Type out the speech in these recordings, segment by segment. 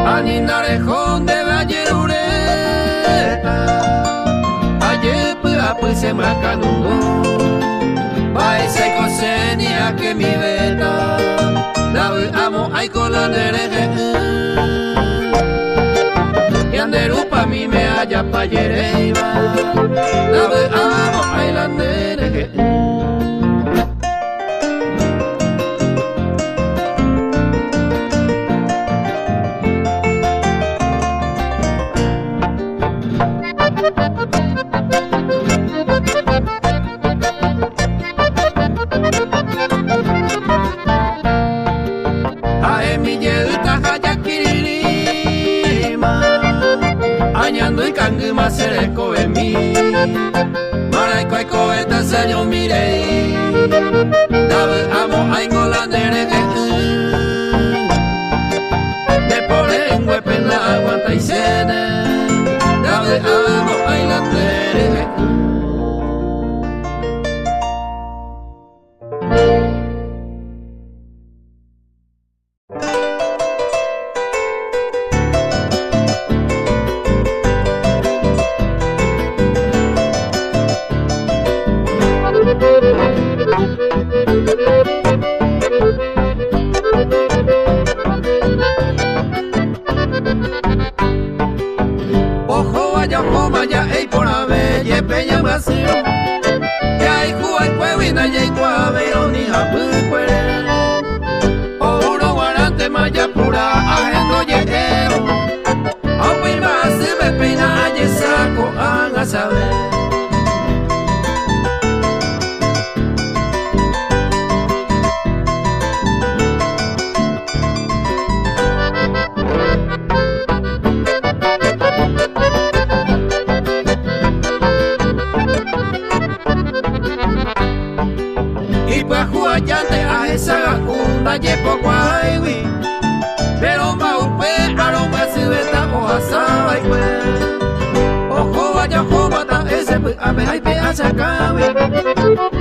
Aninarejón de Vallerureta, ayer pues se macanundo, paisa y cosenia que mi beta, dame amo ay cola nereje, y anderupa mi me haya pa yereiba, dame amo ay la nereje. Sereko emi Maraiko aiko eta zaino mirei Dabe amo aiko landerege Depore enguepen la aguanta izene Dabe amo ailanderege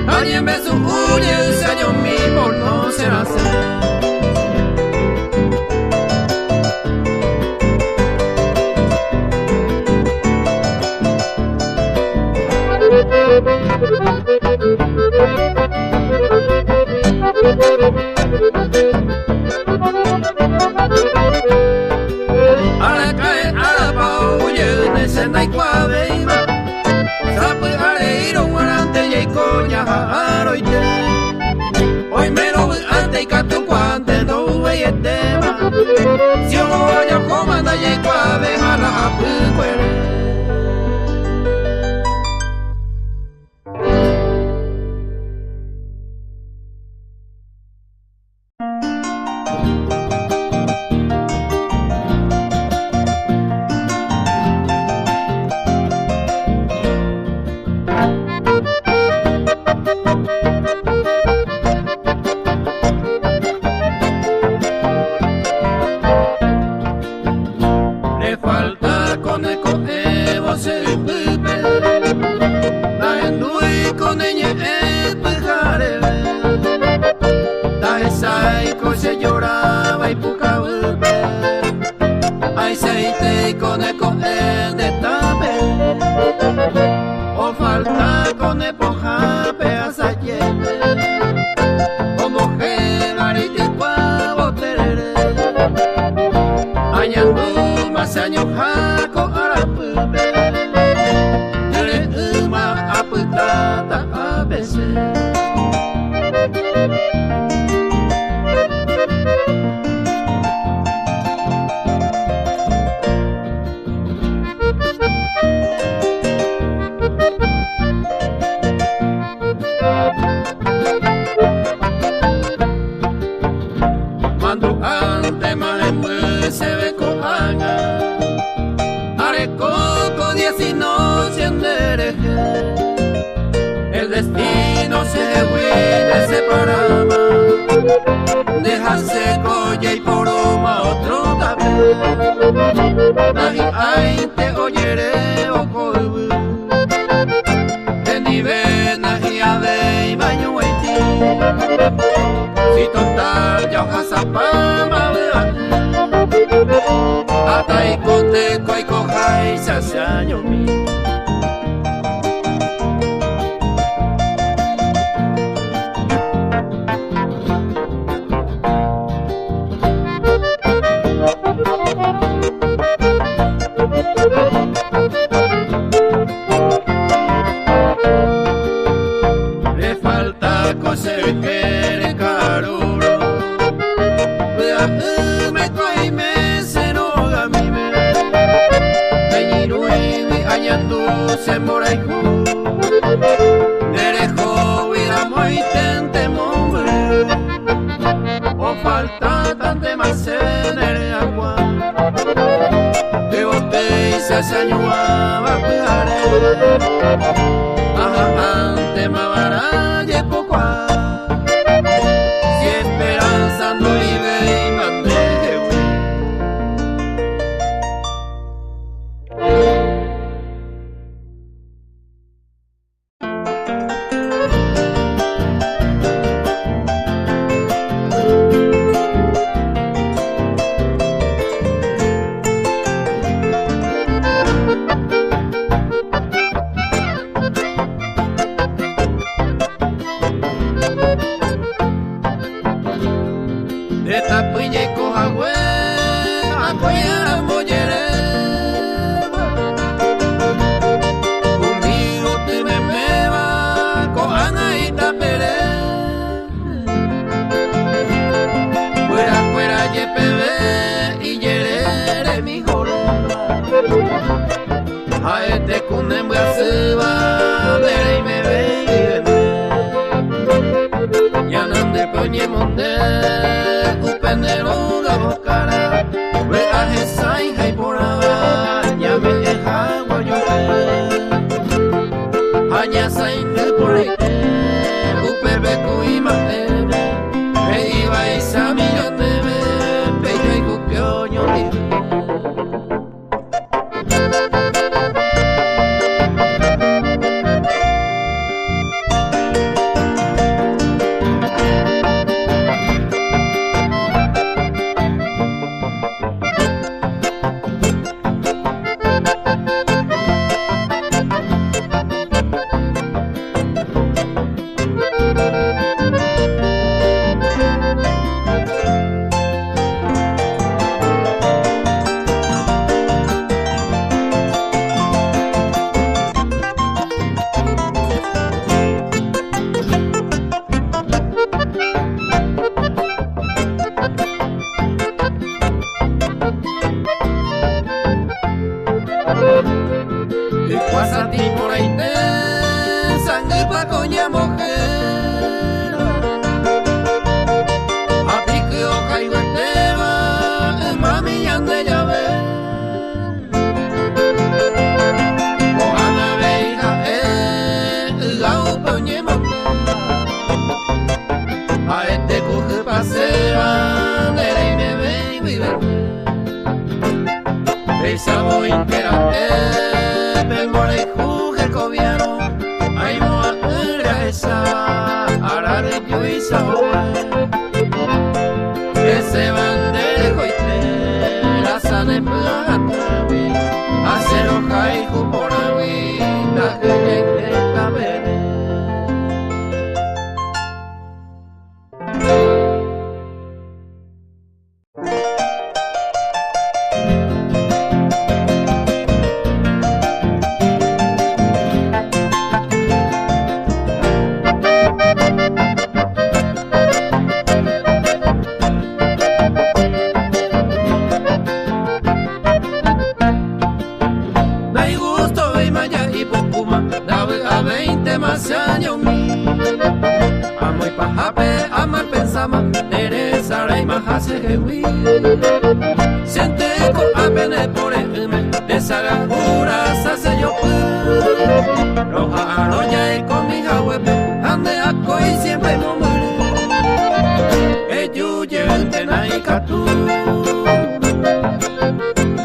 Alguien ve su uña y se halló mi por no ser así. Ahora cae a la paulla en el senda y cuaveima. Hoy me lo ante y canto cuando no voy a tema. Si yo voy a comandar y cuave mala a Le falta conejo años jaco arapupe, tere uma aputata a veces. Mando ante más se ve coana, arecoco días y noche en dereje. El destino se huele separaba, deja seco y por uma otro también. Nadie hay te oyere o coibu, en divena y ave y baño haití. Si total ya hoja zapama hasta y conte coi coja y se hace año mi. Le falta coser que caro, me coi me se no gami me, peñirui añandu se morai ju, derejo vida muy tente mombre, o falta tante más en el agua, de botella se hace añua va cuidare, ajá ante mavara y poco si esperanza no vive y mande. De tapuña y coja hue, apoyar mollere. Conmigo te me va, cojana y tapere. Fuera yepebe y yerere mi jorona. A este cunem se va, ver y me ve y vende. Ya no te poñe monde. Upendero la bocara, ve a esa hija y por ahora ya me deja guayore. Aña sainte por ahí, upebe kui matene, me iba esa millón de veces, peño y cupio yo libre. Y pasa ti por ahí te sangre pa' coña mujer. A ti que hoja y gueteba, mami ya ande ya ve. Cojana veija la upoñe mamá. A este coge pasea, nere y me ve y vive. Esa voy interante, vengo a jugar cobiano, ay moa era esa, arare yo y sabor. Ese bandejo y te, la sane plata, hacer hoja y jupora, la que te cabene. que vi. Siente con apene por el me, desagura, se yo pues. Roja arroya y con mi jahuepe, ande a coi siempre no muere. Ellos llevan tena y catú.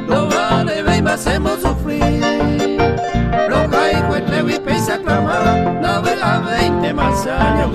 No vale, baby, hacemos sufrir. Roja y cuete, wipe y se aclamaba, navega 20 más años.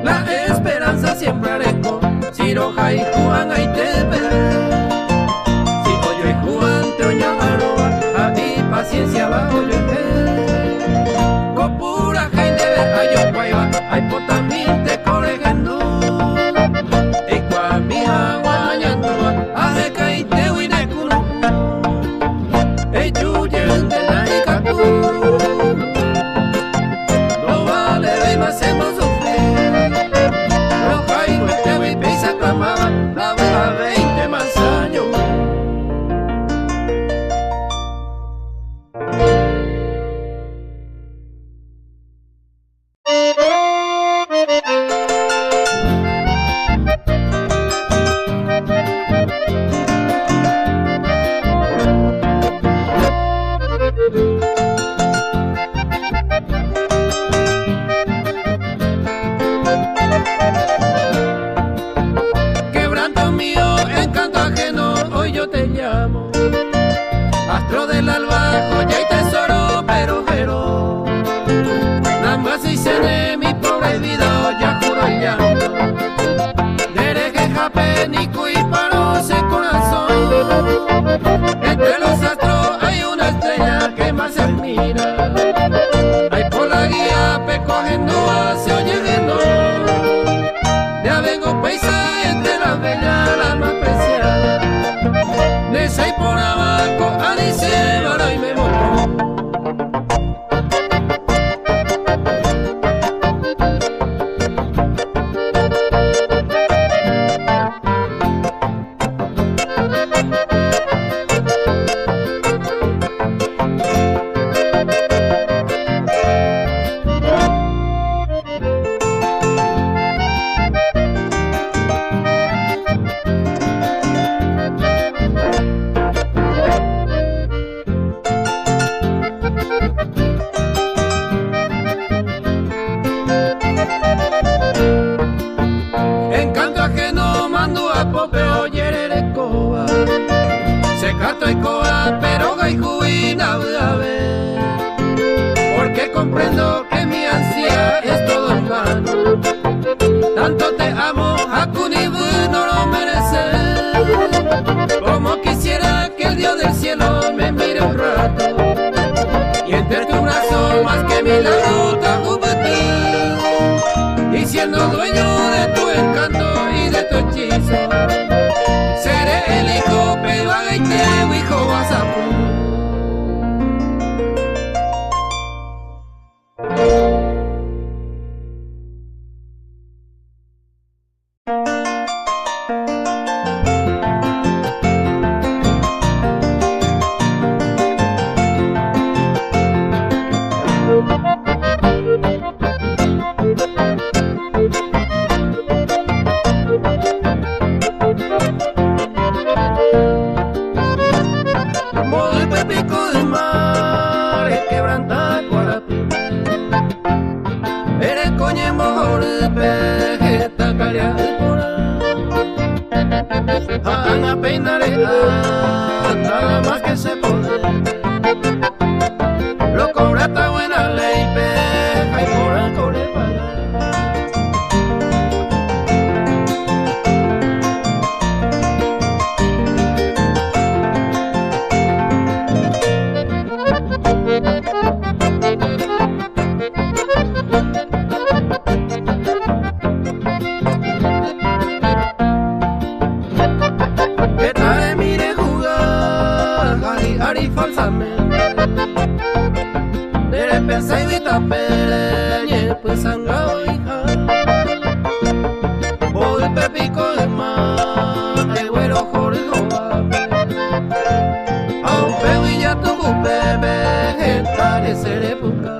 La esperanza siempre areco, si roja y Juan ahí te veré. Si oyo y Juan te oña aroa, ahí paciencia bajo yo que. Copura gente ver a yo guayba, hay potamín te corregendo. Y cual mi agua ñandua, aje que te huine cuno. Ey yuye de naica tú. No vale, baby, hacemos sufrir. Roja y cuete, y se aclamaba, la vega 20 más años. Quebranto mío, encanto ajeno, hoy yo te llamo. Astro del alba, joya y tesoro, pero nada más hice de mi pobre vida, ya juro el llanto. Dereje jape, ni cui paro ese corazón. Entre los astros hay una estrella que más se admira. Hay por la guía, pecogiendo, se oye que no. Ya vengo paisa entre las bellas, la más preciada. De seis por abajo, Alice, vara y me montó. Encanto ajeno mando a popeo yerere coa. Se cato y coa pero gaijuina ver. Porque comprendo que mi ansia es todo en vano. Tanto te amo, Hakunibu no lo mereces. Como quisiera que el Dios del cielo me mire un rato. Y entre tu brazo más que milagro te juventud. Y siendo dueño de tu encanto y de tu hechizo, seré el hijo pevaga y te hijo guasapu. Ana peinaré nada más que se puede. Lo cobra esta buena ley, peja y por el cobre pagar. falsamente. Dere pensa y vita pere, pues sangrado hija. Voy pepico de mar, el güero jorido ame. A un peo y ya tu bebé, gentare seré puca.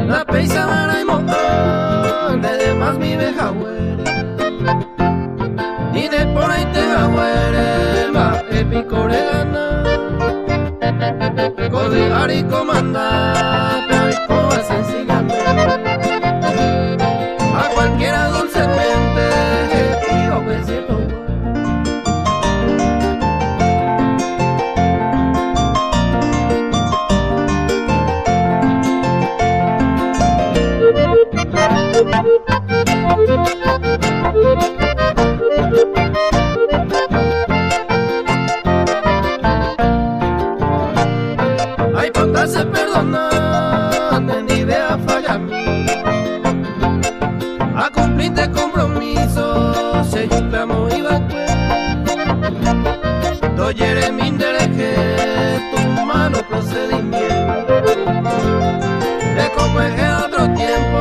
La peisa vara y montón, de demás mi veja huere. Y de por ahí te agüere, va epicore gana. Codi ari comanda, pero y coba sencillamente. A cualquiera dulcemente, digo que siento bueno. Ay, contarse perdonar, ni vea falla a mí. A cumplirte compromiso, se yucamo y va pues. Doyere mi dereje, tu mano procedimiento. De como es otro tiempo,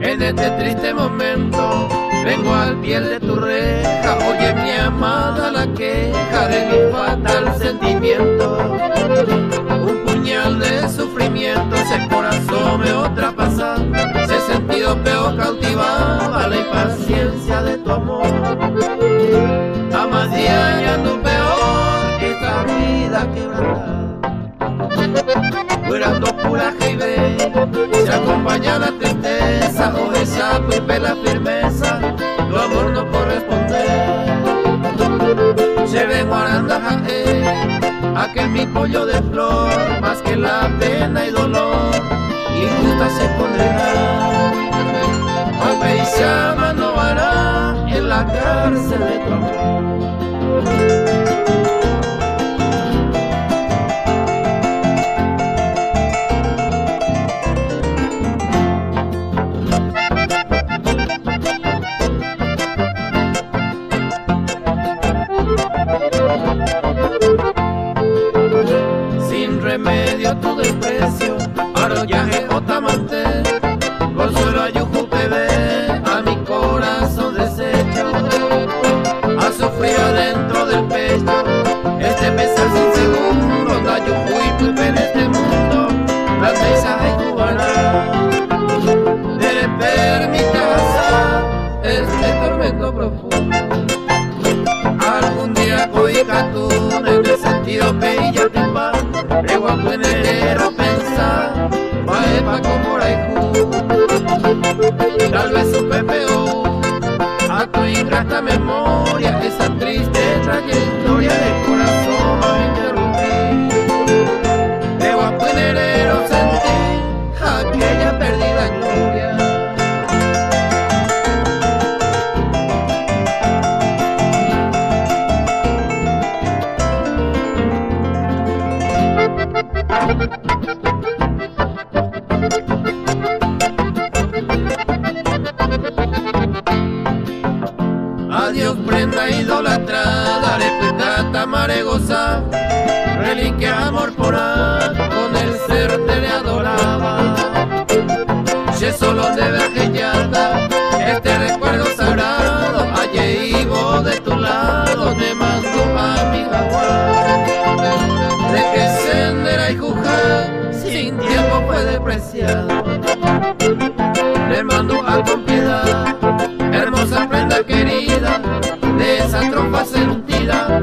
en este triste momento vengo al piel de tu reja. Oye mi amada la queja de mi fatal sentimiento. Un puñal de sufrimiento ese corazón me otra pasada. Ese sentido peor cautivaba la impaciencia de tu amor. A más día ya ando peor que esta vida quebrantada. Fuerando coraje y ve, se acompaña la tristeza, o esa culpa la firmeza, tu amor no corresponde. Se ve guaranda aquel mi pollo de flor, más que la pena y dolor, injusta se condena. Aunque se ama no hará en la cárcel de tu amor. Sin remedio tu desprecio, arrollaje o tamante, consuelo ayujo que ve a mi corazón deshecho. Ha sufrido adentro del pecho este pesar sin segundo, da yuju y tu en este mundo, la mensaje cubana. Debe permitir este tormento profundo. Algún día coica tú en el sentido peilla te pa, rego a enero pensar, va pa como raijú. Tal vez un pepeo a tu ingrata memoria, esa triste trayectoria del corazón no interrumpí. Rego a enero sentí aquella perdida gloria. Adiós prenda idolatrada, replicata maregosa, reliquia amor pura, con el ser te le adoraba. Che solo de vergellada, este recuerdo sagrado, allí ibo de tu lado, me mando a mi jaguar. De que sendera y jujá, sin tiempo fue despreciado. Le mando a con piedad, hermosa prenda querida, de esa trompa sentida,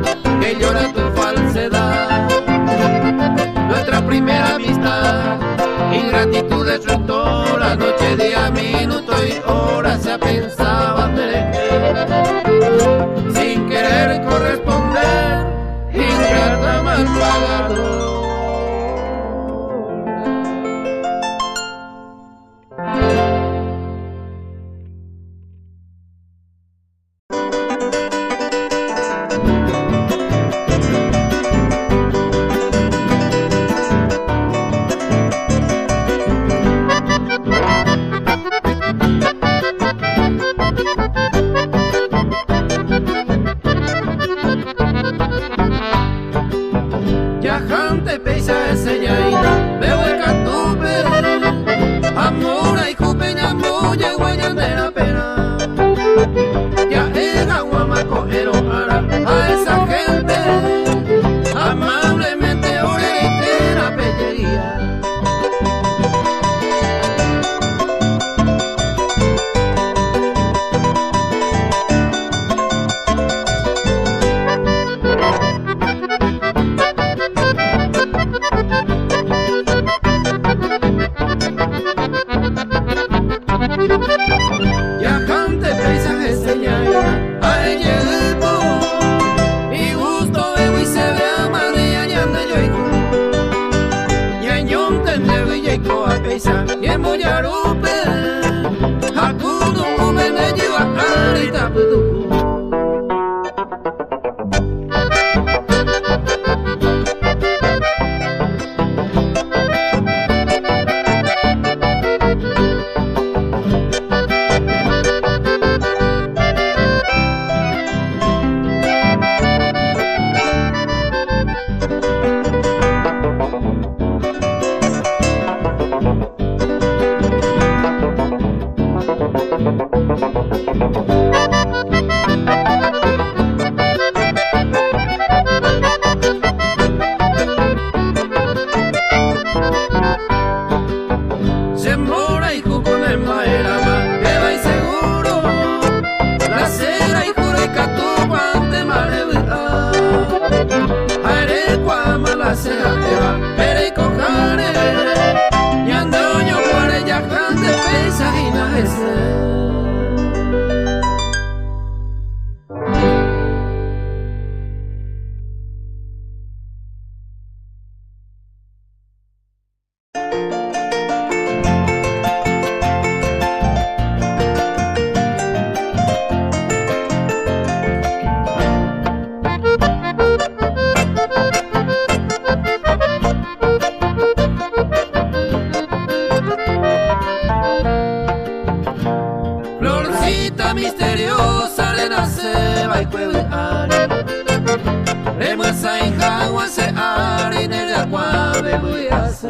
Remuesa y jagua se harine de agua de buiase.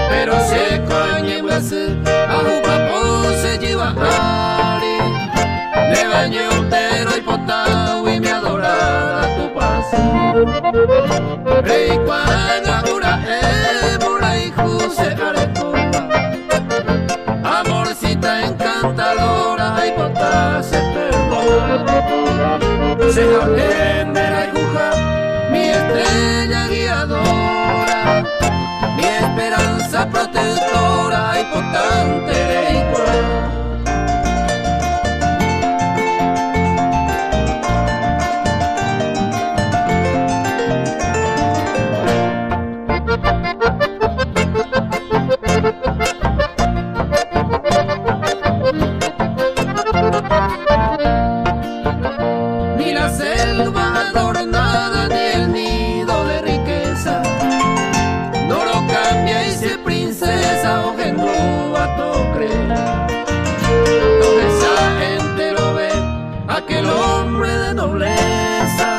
Pero se coñe blase, a jupapo se lleva ari. De baño entero y potao y mi adorada tu paz. Rey cuana ura mura y juse arecola. Amorcita encantadora y potá se perdona. Se aprende la aguja, mi estrella guiadora, mi esperanza protectora y potente y cura. Ni la selva adornada ni el nido de riqueza no lo cambia y si princesa o genúa tocre. Toda esa gente lo ve, aquel hombre de nobleza,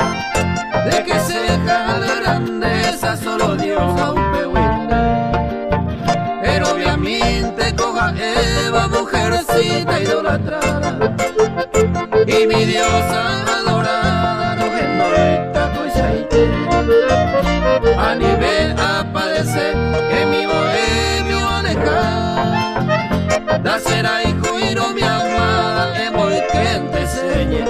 de que se deja la grandeza solo Dios a un pehuinde. Pero obviamente coja Eva, mujercita idolatrada, y mi diosa adorada no genoita coisaite. A nivel a padecer que mi bohemio alejar, da será hijo y no mi amada, es muy que te enseñe.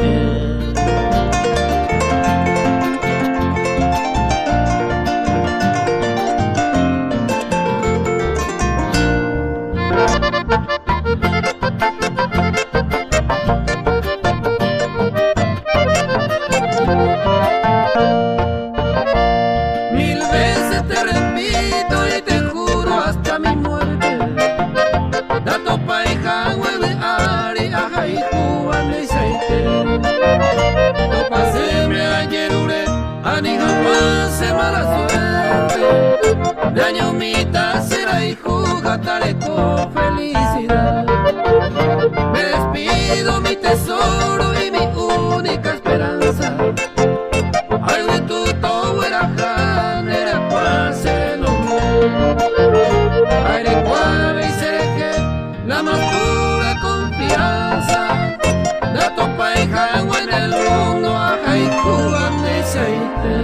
Mil veces te repito y te juro hasta mi muerte. Da topa y jagüe ari aja y juan y seite. Topa se me añerure ani jamás se mala suerte. De año mita será y juga tareco felicidad. Me despido mi tesoro y mi única esperanza. Ay de tu todo era janera paz en el aire cuave y cereje la más pura confianza. La topa y jagua en el mundo aja y cuban de aceite.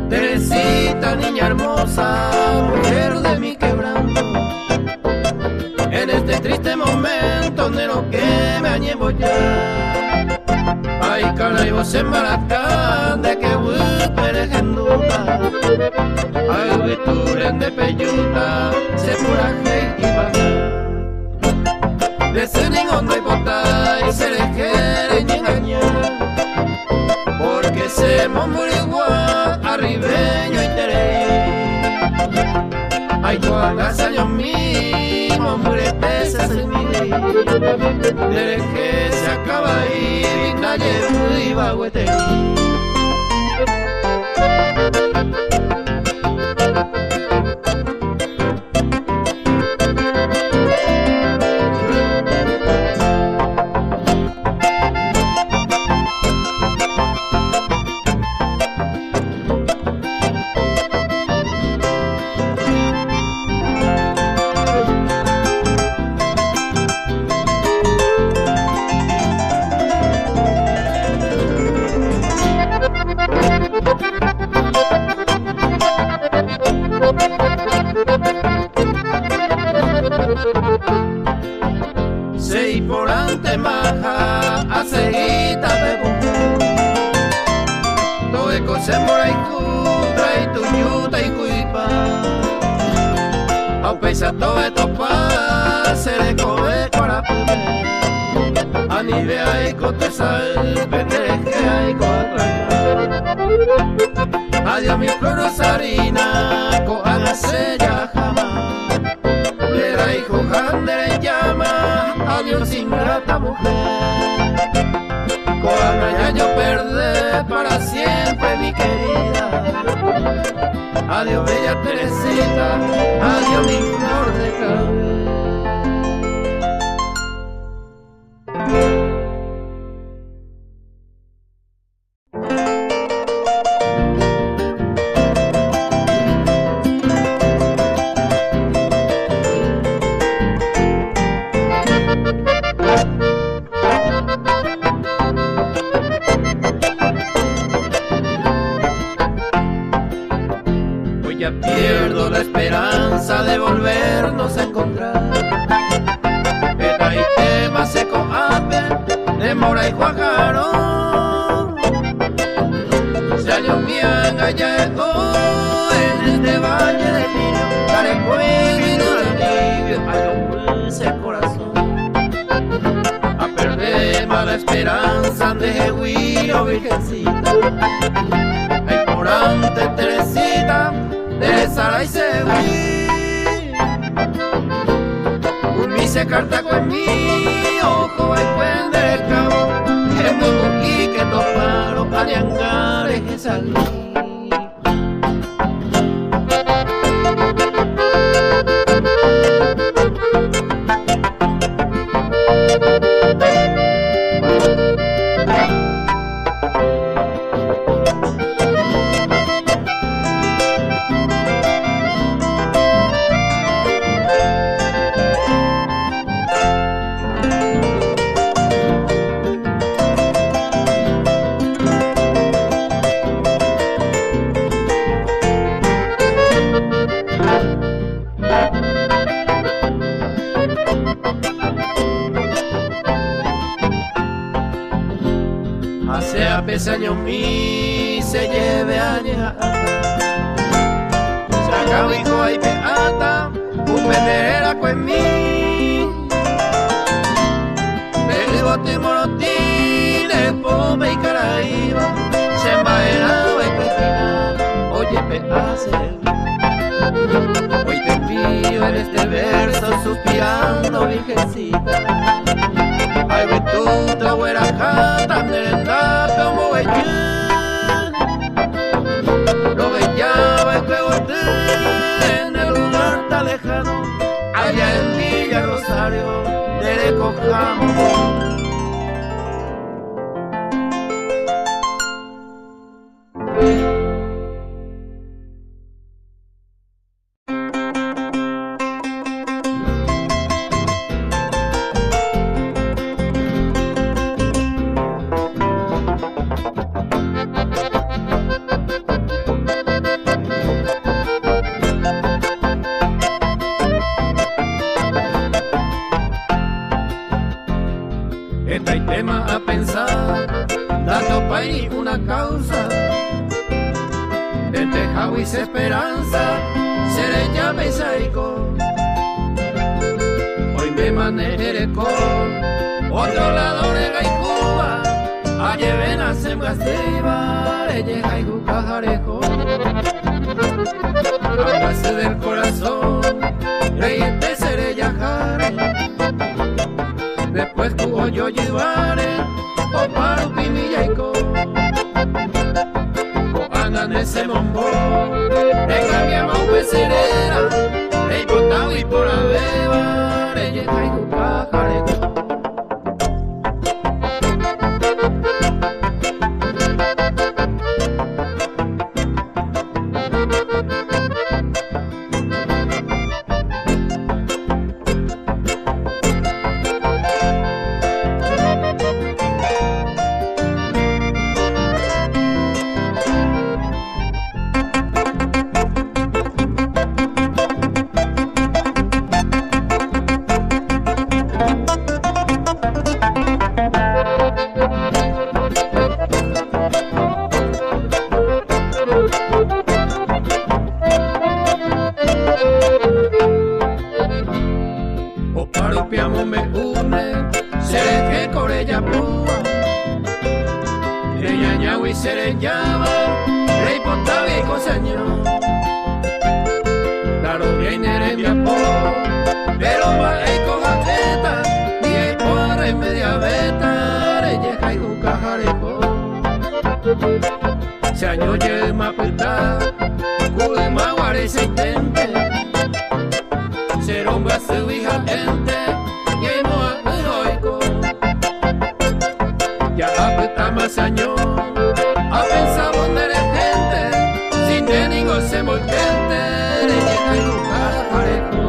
Teresita, niña hermosa, mujer de mi quebranto, en este triste momento de lo que me añevo ya. Ay, cara y vos en Maracán, de que eres en duda. Ay, vituren de peyuta, se puraje y paga. De ser hondo y potá y se dejere y engañar. Porque se mombrigua arribeño y tereí. Ay, tu agasallo mismo, hombre, pesa en mi ley. Desde que se acaba y mi calle muy bagueterí. Sei por ante maja a seguita de bujo. Toe cose morai kudra y tu yuta y cuipa. Au pesa toe topa se le coe para pume. Anive ai kote sal, petere que ai kotra. Adiós mi flor rosarina, coana sella jamás. Era hijo Jander en llama, adiós ingrata mujer. Coana ya yo perdí para siempre mi querida. Adiós bella Teresita, adiós mi flor de clavel. Ya pierdo la esperanza de volvernos a encontrar. Eta y tema seco ape, de mora y guajarón. Se halló mi engañado en este valle de lirio. Carecuino del alivio, halló ese corazón. A perder mala esperanza de Jehuío, virgencita. A ignorante Teresita, de Sara y Sehuí. Un mise carta con mi ojo al puente del cabo. Que me y que toparo a diangares que salí. Hace apenas años mí se lleve años. Se acabó hijo y peata, un venera con mí. De bote morotín, de pome y caraíba, se embaeraba y coquina, oye pease. Hoy te envío en este verso suspirando, virgencita. Ay, ve tú, te abuela jata, merenda, como ve yo. Lo veía, ve que volteé en el lugar tan lejano, allá en Villa Rosario, de recojamos. Esta hay tema a pensar, dando país una causa. Este Jawis esperanza, seré ya pesaico. Hoy me manejaré con otro lado de Cuba. Ayer ven a sembrastiva, ella jaigu cajarejo. Abrace del corazón, reyente seré yajare. Después cubo yo llevaré, o para un pimillaiko. O andan ese mombo, te cambiamos pecerera, te botado y por la beba, te llega y tu cajareco. Oparupiamo me une, seré que corella púa. Ella ñawi seré llama, rey potavi señor. Claro viene de mi apodo, pero va a cojateta, ni el por en media beta, reyes hay un cajarejo. Se año ye mapeta, cude maguare se intente, ser hombre a su hija ente, y no a heroico. Ya apeta más año, a pensar donde eres gente, sin ningún se moltente, reyes hay un cajarejo.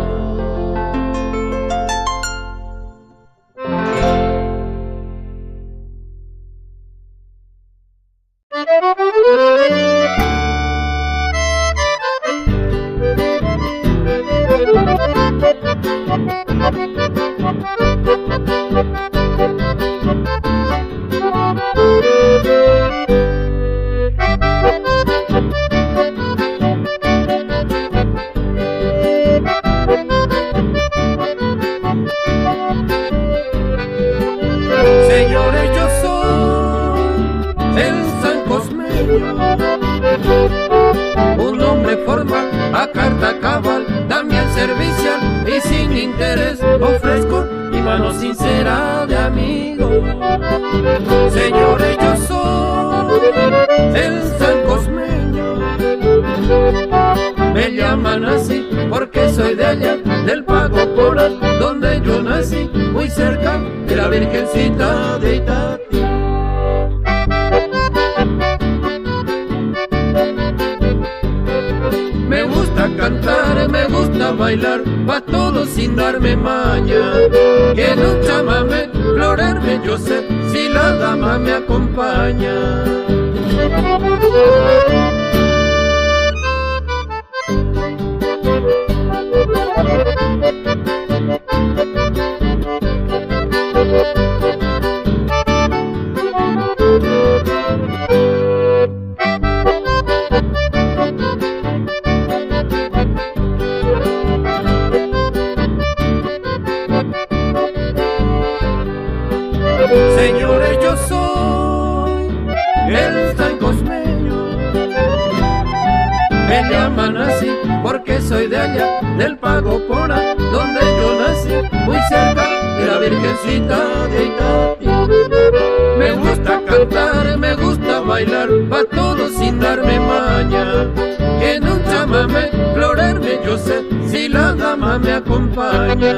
Señores, yo soy el San Cosmeño, un hombre formal, a carta cabal, también servicial y sin interés ofrezco mi mano sincera de amigo. Señores, yo soy el San Cosmeño, me llaman así porque soy de allá, del Pago Poral, donde yo nací, muy cerca de la Virgencita de Itatí. Me gusta cantar, me gusta bailar, pa' todo sin darme maña. Que en un chamamé florerme yo sé, si la dama me acompaña. Señores, yo soy el San Cosmeño, me llaman así porque soy de allá, del Pago Poral, donde yo nací, muy cerca de la Virgencita de Itatí. Me gusta cantar, me gusta bailar, pa' todo sin darme maña. Que en un chamamé florerme yo sé, si la dama me acompaña.